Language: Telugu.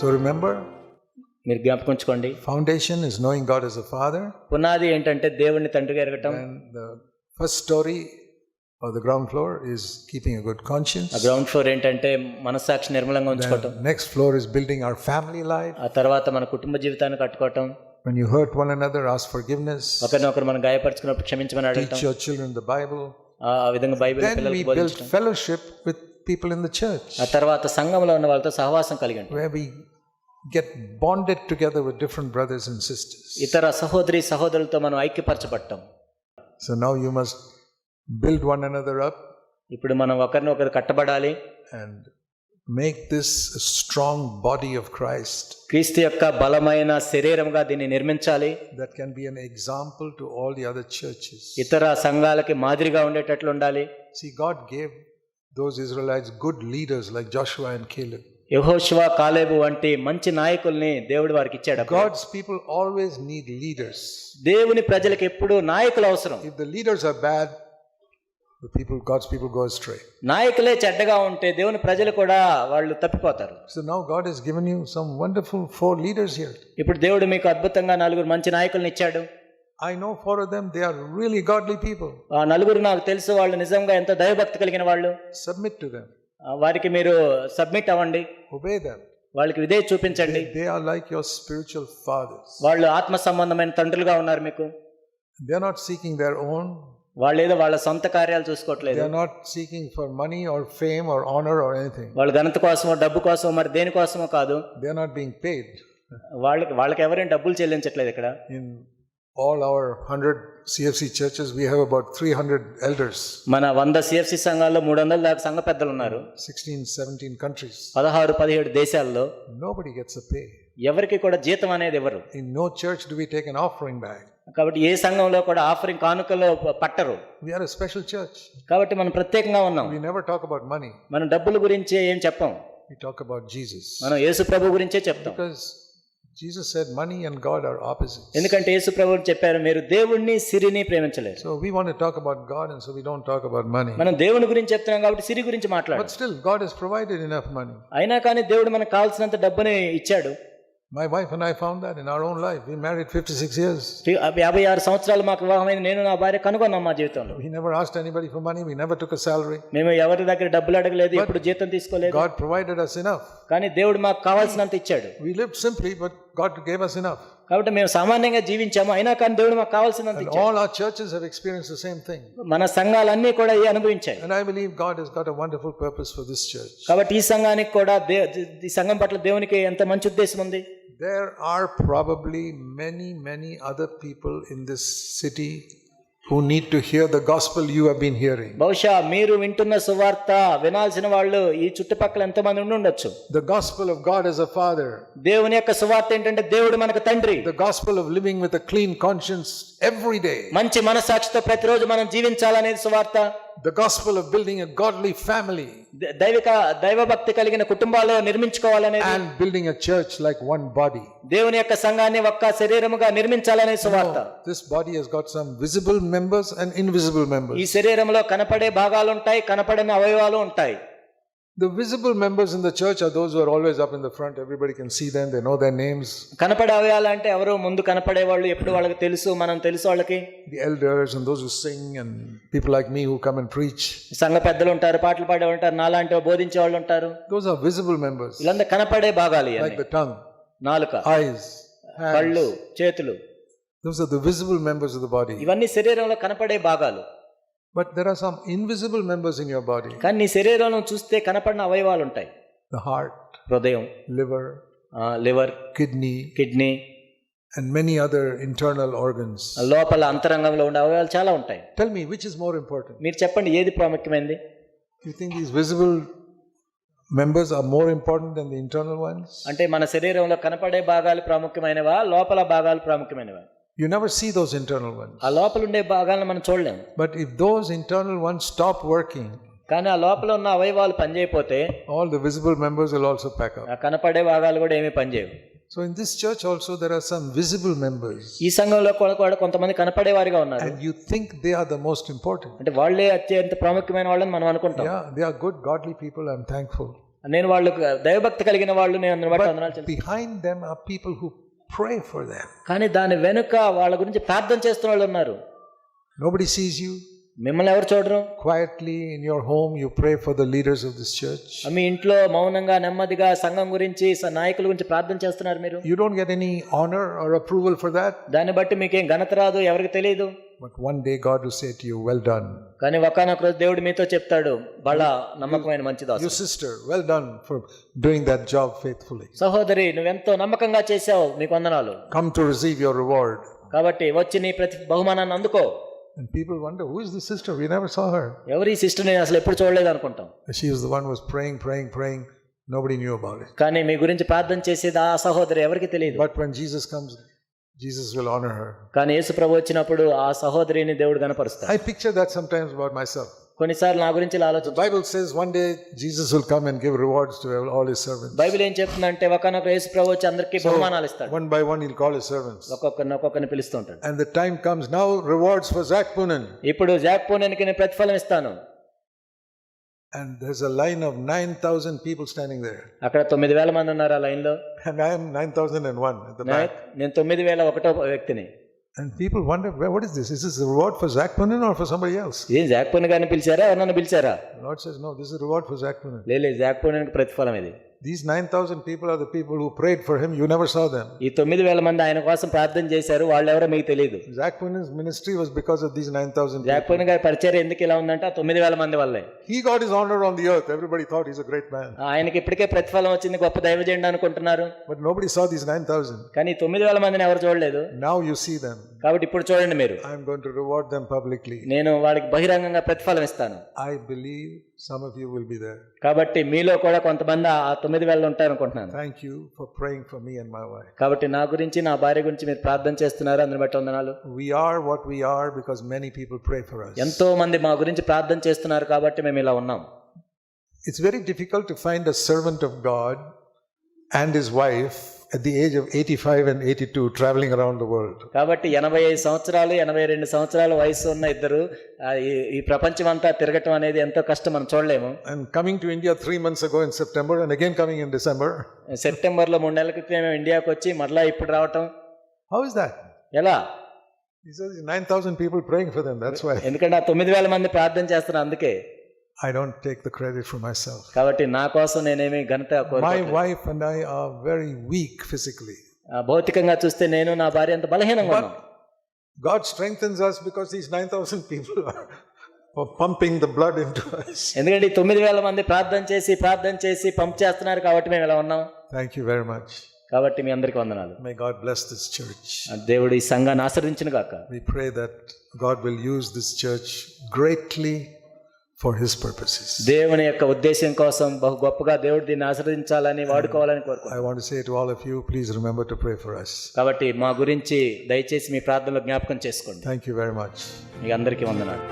So remember, మీరు జ్ఞాపకం ఉంచుకోండి, foundation is knowing God as a Father. పునాది ఏంటంటే దేవుణ్ణి తండ్రిగా ఎరగటం. And the first story or the ground floor is keeping a good conscience. ఆ గ్రౌండ్ ఫ్లోర్ ఏంటంటే మనస్సాక్షి నిర్మలంగా ఉంచుకోవటం. Next floor is building our family life. ఆ తర్వాత మన కుటుంబ జీవితాన్ని కట్టుకోవటం. When you hurt one another, ask forgiveness. ఒకరినొకరు మనం గాయపరుచుకున్నప్పుడు క్షమించమని అడగటం. Teach your children the Bible. ఆ విధంగా బైబిల్ పిల్లలకు బోధించడం. Then we build fellowship with people in the church. ఆ తర్వాత సంఘంలో ఉన్న వాళ్ళతో సహవాసం కలిగి ఉంటాం. Where we get bonded together with different brothers and sisters. ఇతర సహోదరులతో మనం ఐక్యపరచబడటం. So now you must build one another up. ఇప్పుడు మనం ఒకరినొకరు కట్టబడాలి. And make this a strong body of Christ. క్రీస్తు యొక్క బలమైన శరీరముగా దీన్ని నిర్మించాలి. That can be an example to all the other churches. ఇతర సంఘాలకి మాదిరిగా ఉండేటట్లు ఉండాలి. See, God gave those Israelites good leaders like Joshua and Caleb. యెహోషువ, కాలేబు వంటి మంచి నాయకుల్ని దేవుడు వారికి ఇచ్చాడు. God's people always need leaders. దేవుని ప్రజలకు ఎప్పుడు నాయకులు అవసరం. If the leaders are bad, God's people go astray. నాయకులే చెడ్డగా ఉంటే దేవుని ప్రజలు కూడా వాళ్ళు తప్పిపోతారు. So now God has given you some wonderful 4 leaders here. ఇప్పుడు దేవుడు మీకు అద్భుతంగా 4 మంచి నాయకుల్ని ఇచ్చాడు. I know 4 of them, they are really godly people. ఆ 4 నాకు తెలుసు, వాళ్ళు నిజంగా ఎంతో దైవభక్తి కలిగిన వాళ్ళు. Submit to them. వారికి మీరు సబ్మిట్ అవ్వండి. Obey them. వాళ్ళకి విధేయత చూపించండి. They are like your spiritual fathers. వాళ్ళు ఆత్మ సంబంధమైన తండ్రులుగా ఉన్నారు మీకు. They are not seeking their own. వాళ్ళు ఏదో వాళ్ళ సొంత కార్యాలు చూసుకోవట్లేదు. They are not seeking for money or fame or honor or anything. వాళ్ళు ఘనత కోసమో డబ్బు కోసమో మరి దేని కోసమో కాదు. They are not being paid. వాళ్ళకి ఎవరైనా డబ్బులు చెల్లించట్లేదు ఇక్కడ. In all our 100 CFC churches, we have about 300 elders. మన 100 CFC సంఘాల్లో 300 దాకా సంఘ పెద్దలు ఉన్నారు. 16-17 countries. 16-17 దేశాల్లో. Nobody gets a pay. ఎవరికి కూడా జీతం అనేది ఎవరు. In no church do we take an offering bag. కాబట్టి ఏ సంఘంలో కూడా offering కానుకలో పట్టరు. We are a special church. కాబట్టి మనం ప్రత్యేకంగా ఉన్నాం. We never talk about money. మనం డబ్బుల గురించి ఏం చెప్పం. We talk about Jesus. మనం యేసు ప్రభు గురించే చెప్తాం. Because Jesus said money and God are opposites. ఎందుకంటే యేసు ప్రభువు చెప్పారు, మీరు దేవుణ్ణి సిరిని ప్రేమించలేరు. So we want to talk about God, and so we don't talk about money. మనం దేవుని గురించి చెప్తున్నాం కాబట్టి సిరి గురించి మాట్లాడాలి. But still God has provided enough money. అయినా కానీ దేవుడు మనకు కావాల్సినంత డబ్బుని ఇచ్చాడు. My wife and I found that in our own life. We married 56 years. 56 సంవత్సరాలు మాకు వివాహమైంది. నేను నా భార్య కనుగొన్నాం మా జీవితంలో. We never asked anybody for money. We never took a salary. మేము ఎవరి దగ్గర డబ్బులు అడగలేదు, ఎప్పుడు జీతం తీసుకోలేదు. God provided us enough. కానీ దేవుడు మాకు కావాల్సినంత ఇచ్చాడు. We lived simply, but God gave us enough. కాబట్టి మేము సామాన్యంగా జీవించాము, అయినా కానీ దేవుడు మాకు కావాల్సినంత And ఇచ్చాడు. all our churches have experienced the same thing. మన సంఘాలన్నీ కూడా ఈ అనుభవించాయి. And I believe God has got a wonderful purpose for this church. కాబట్టి ఈ సంఘానికి కూడా ఈ సంఘం పట్ల దేవునికి ఎంత మంచి ఉద్దేశం ఉంది. There are probably many other people in this city who need to hear the gospel you have been hearing. బహుశా మీరు వింటున్న సువార్త వినాల్సిన వాళ్ళు ఈ చుట్టుపక్కల ఎంత మంది ఉండొచ్చు. The gospel of God as a father. దేవుని యొక్క సువార్త ఏంటంటే దేవుడు మనకు తండ్రి. The gospel of living with a clean conscience every day. మంచి మనసాక్షితో ప్రతిరోజు మనం జీవించాలనేది సువార్త. The gospel of building a godly family. దైవభక్తి కలిగిన కుటుంబాలు నిర్మించుకోవాలనేది. And building a church like one body. దేవుని యొక్క సంఘాన్ని ఒక్క శరీరముగా నిర్మించాలనే సువార్త. This body has got some visible members and invisible members. ఈ శరీరంలో కనపడే భాగాలు ఉంటాయి, కనపడని అవయవాలు ఉంటాయి. The visible members in the church are those who are always up in the front. Everybody can see them. They know their names. కనపడే అవయవాలు అంటే ఎవరు ముందు కనపడే వాళ్ళు, ఎప్పుడు వాళ్ళకి తెలుసు, మనం తెలుసు వాళ్ళకి. The elders and those who sing and people like me who come and preach. సంఘ పెద్దలు ఉంటారు, పాటలు పాడే ఉంటారు, నాలాంటి బోధించే వాళ్ళు ఉంటారు. Those are visible members. వీళ్ళందరూ కనపడే భాగాలు. Like the tongue, నాలుక, eyes, hands. కళ్ళు, చేతులు. Those are the visible members of the body. ఇవన్నీ శరీరంలో కనపడే భాగాలు. But there are some invisible members in your body. కానీ నీ శరీరంలో చూస్తే కనపడిన అవయవాలు ఉంటాయి. The heart, హృదయం, liver, kidney, and many other internal organs. లోపల అంతరంగంలో ఉండే అవయవాలు చాలా ఉంటాయి. Tell me, which is more important? మీరు చెప్పండి, ఏది ప్రాముఖ్యమైనది? You think these visible members are more important than the internal ones? అంటే మన శరీరంలో కనపడే భాగాలు ప్రాముఖ్యమైనవా, లోపల భాగాలు ప్రాముఖ్యమైనవా? You never see those internal ones. ఆ లోపల ఉండే భాగాలను మనం చూడలేం. But if those internal ones stop working, కానీ ఆ లోపల ఉన్న అవయవాలు పనిచేయకపోతే all the visible members will also pack up. ఆ కనపడే భాగాలు కూడా ఏమీ పనిచేయవు. So in this church also there are some visible members. ఈ సంఘంలో కూడా కొంతమంది కనపడే వారిగా ఉన్నారు. And you think they are the most important. అంటే వాళ్ళే అత్యంత ప్రాముఖ్యమైన వాళ్ళని మనం అనుకుంటాం. Yeah, they are good godly people. I'm thankful. నేను వాళ్ళు దైవభక్తి కలిగిన వాళ్ళు, నేను అందుని బట్టి వందనాలు చెల్లిస్తున్నాను. Behind them are people who pray for them. కానీ దాని వెనుక వాళ్ళ గురించి ప్రార్థన చేస్తున్న వాళ్ళు ఉన్నారు. Nobody sees you. మిమ్మల్ని ఎవరు చూడరు. Quietly in your home you pray for the leaders of this church. మీ ఇంట్లో మౌనంగా నెమ్మదిగా సంఘం గురించి నాయకుల గురించి ప్రార్థన చేస్తున్నారు మీరు. You don't get any honor or approval for that. దాన్ని బట్టి మీకేం ఘనత రాదు, ఎవరికి తెలియదు. But one day God will say to you, well done. కానీ ఒకానొక రోజు దేవుడు మీతో చెప్తాడు, బలా నమ్మకమైన మంచి దాసుడు. Your sister, well done for doing that job faithfully. సహోదరి, నువ్వెంతో నమ్మకంగా చేశావు, నీకు వందనాలు. Come to receive your reward. కాబట్టి వచ్చి నీ ప్రతి బహుమానాన్ని అందుకో. And people wonder, who is this sister? We never saw her. ఎవరి సిస్టర్ నేను అసలు ఎప్పుడు చూడలేదు అనుకుంటాం. She was the one who was praying. Nobody knew about it. కానీ మీ గురించి ప్రార్థన చేసేది ఆ సహోదరి ఎవరికి తెలియదు. But when Jesus comes, Jesus will honor her. కానీ యేసు ప్రభు వచ్చినప్పుడు ఆ సహోదరిని దేవుడు గణపరుస్తాడు. I picture that sometimes about myself. కొన్నిసార్లు నా గురించి ఇలా The ఆలోచన. Bible says one day Jesus will come and give rewards to all his servants. Bible ఏం చెప్తుందంటే ఒకనొక యేసు ప్రభు వచ్చి అందరికీ బహుమానాలు ఇస్తాడు. One by one he'll call his servants. ఒక్కొక్కరిని పిలుస్తూ ఉంటాడు. And the time comes now, rewards for Zach Poonen. ఇప్పుడు జాక్ పూనెన్కి నేను ప్రతిఫలం ఇస్తాను. And there's a line of 9,000 people standing there. అక్కడ 9,000 మంది ఉన్నారు ఆ లైన్ లో. And I am 9,001 at the back. నేను 9,001వ వ్యక్తిని. And people wonder, what is this? Is this a reward for Zach Poonen or for somebody else? ఏం జాక్ పూనెన్ గారిని పిలిచారా, ఎవరన్నా పిలిచారా? The Lord says, no, this is a reward for Zach Poonen. లేదు, జాక్ పూనెన్కి ప్రతిఫలం ఇది. These 9,000 people are the people who prayed for him. You never saw them. ఈ 9,000 మంది ఆయన కోసం ప్రార్థన చేశారు, వాళ్ళు ఎవరో మీకు తెలియదు. Zach Poonen's ministry was because of these 9,000 Jack people. పూనెన్ గారి పరిచర్య ఎందుకు ఇలా ఉందంటే ఆ 9,000 మంది వల్లే. He got his honor on the earth. Everybody thought he's a great man. ఆయనకి ఇప్పటికే ప్రతిఫలం వచ్చింది, గొప్ప దైవజనుడు అనుకుంటున్నారు. But nobody saw these 9,000. కానీ 9,000 మందిని ఎవరు చూడలేదు. Now you see them. కాబట్టి ఇప్పుడు చూడండి మీరు. I'm going to reward them publicly. నేను వాళ్ళకి బహిరంగంగా ప్రతిఫలం ఇస్తాను. I believe some of you will be there. కాబట్టి మీలో కూడా కొంతమంది ఆ 9,000 ఉంటారు అనుకుంటున్నాను. Thank you for praying for me and my wife. కాబట్టి నా గురించి, నా భార్య గురించి మీరు ప్రార్థన చేస్తున్నారు, అందుని బట్టి వందనాలు. We are what we are because many people pray for us. ఎంతో మంది మా గురించి ప్రార్థన చేస్తున్నారు కాబట్టి మేము ఇలా ఉన్నాం. It's very difficult to find a servant of God and his wife at the age of 85 and 82 traveling around the world. కాబట్టి 85 సంవత్సరాలు 82 సంవత్సరాల వయసు ఉన్న ఇద్దరు ఈ ప్రపంచం అంతా తిరగటం అనేది ఎంతో కష్టం, మనం చూడలేము. And coming to India 3 months ago in September and again coming in December. సెప్టెంబర్లో 3 నెలల క్రితం మేము ఇండియాకి వచ్చి మరలా ఇప్పుడు రావటం. How is that? ఎలా? He says 9,000 people praying for them. That's why. ఎందుకంటే ఆ 9,000 మంది ప్రార్థన చేస్తున్నారు, అందుకే. I don't take the credit for myself. కాబట్టి నా కోసం నేనేమి ఘనత My కోరుకోవట్లేదు. wife and I are very weak physically. భౌతికంగా చూస్తే నేను నా భార్య అంత బలహీనంగా ఉన్నాం. God strengthens us because these 9,000 people are pumping the blood into us. ఎందుకంటే ఈ 9,000 మంది ప్రార్థన చేసి పంప్ చేస్తున్నారు కాబట్టి మేము ఇలా ఉన్నాం. Thank you very much. కాబట్టి మీ అందరికీ వందనాలు. May God bless this church. దేవుడు ఈ సంఘాన్ని ఆశీర్వదించును గాక. We pray that God will use this church greatly for his purposes. దేవుని యొక్క ఉద్దేశం కోసం బహు గొప్పగా దేవుడు దీన్ని ఆశీర్వదించాలని వాడుకోవాలని కోరుకుంటున్నాను. I want to say to all of you, please remember to pray for us. కాబట్టి మా గురించి దయచేసి మీ ప్రార్థనలో జ్ఞాపకం చేసుకోండి. Thank you very much. మీ అందరికీ వందనాలు.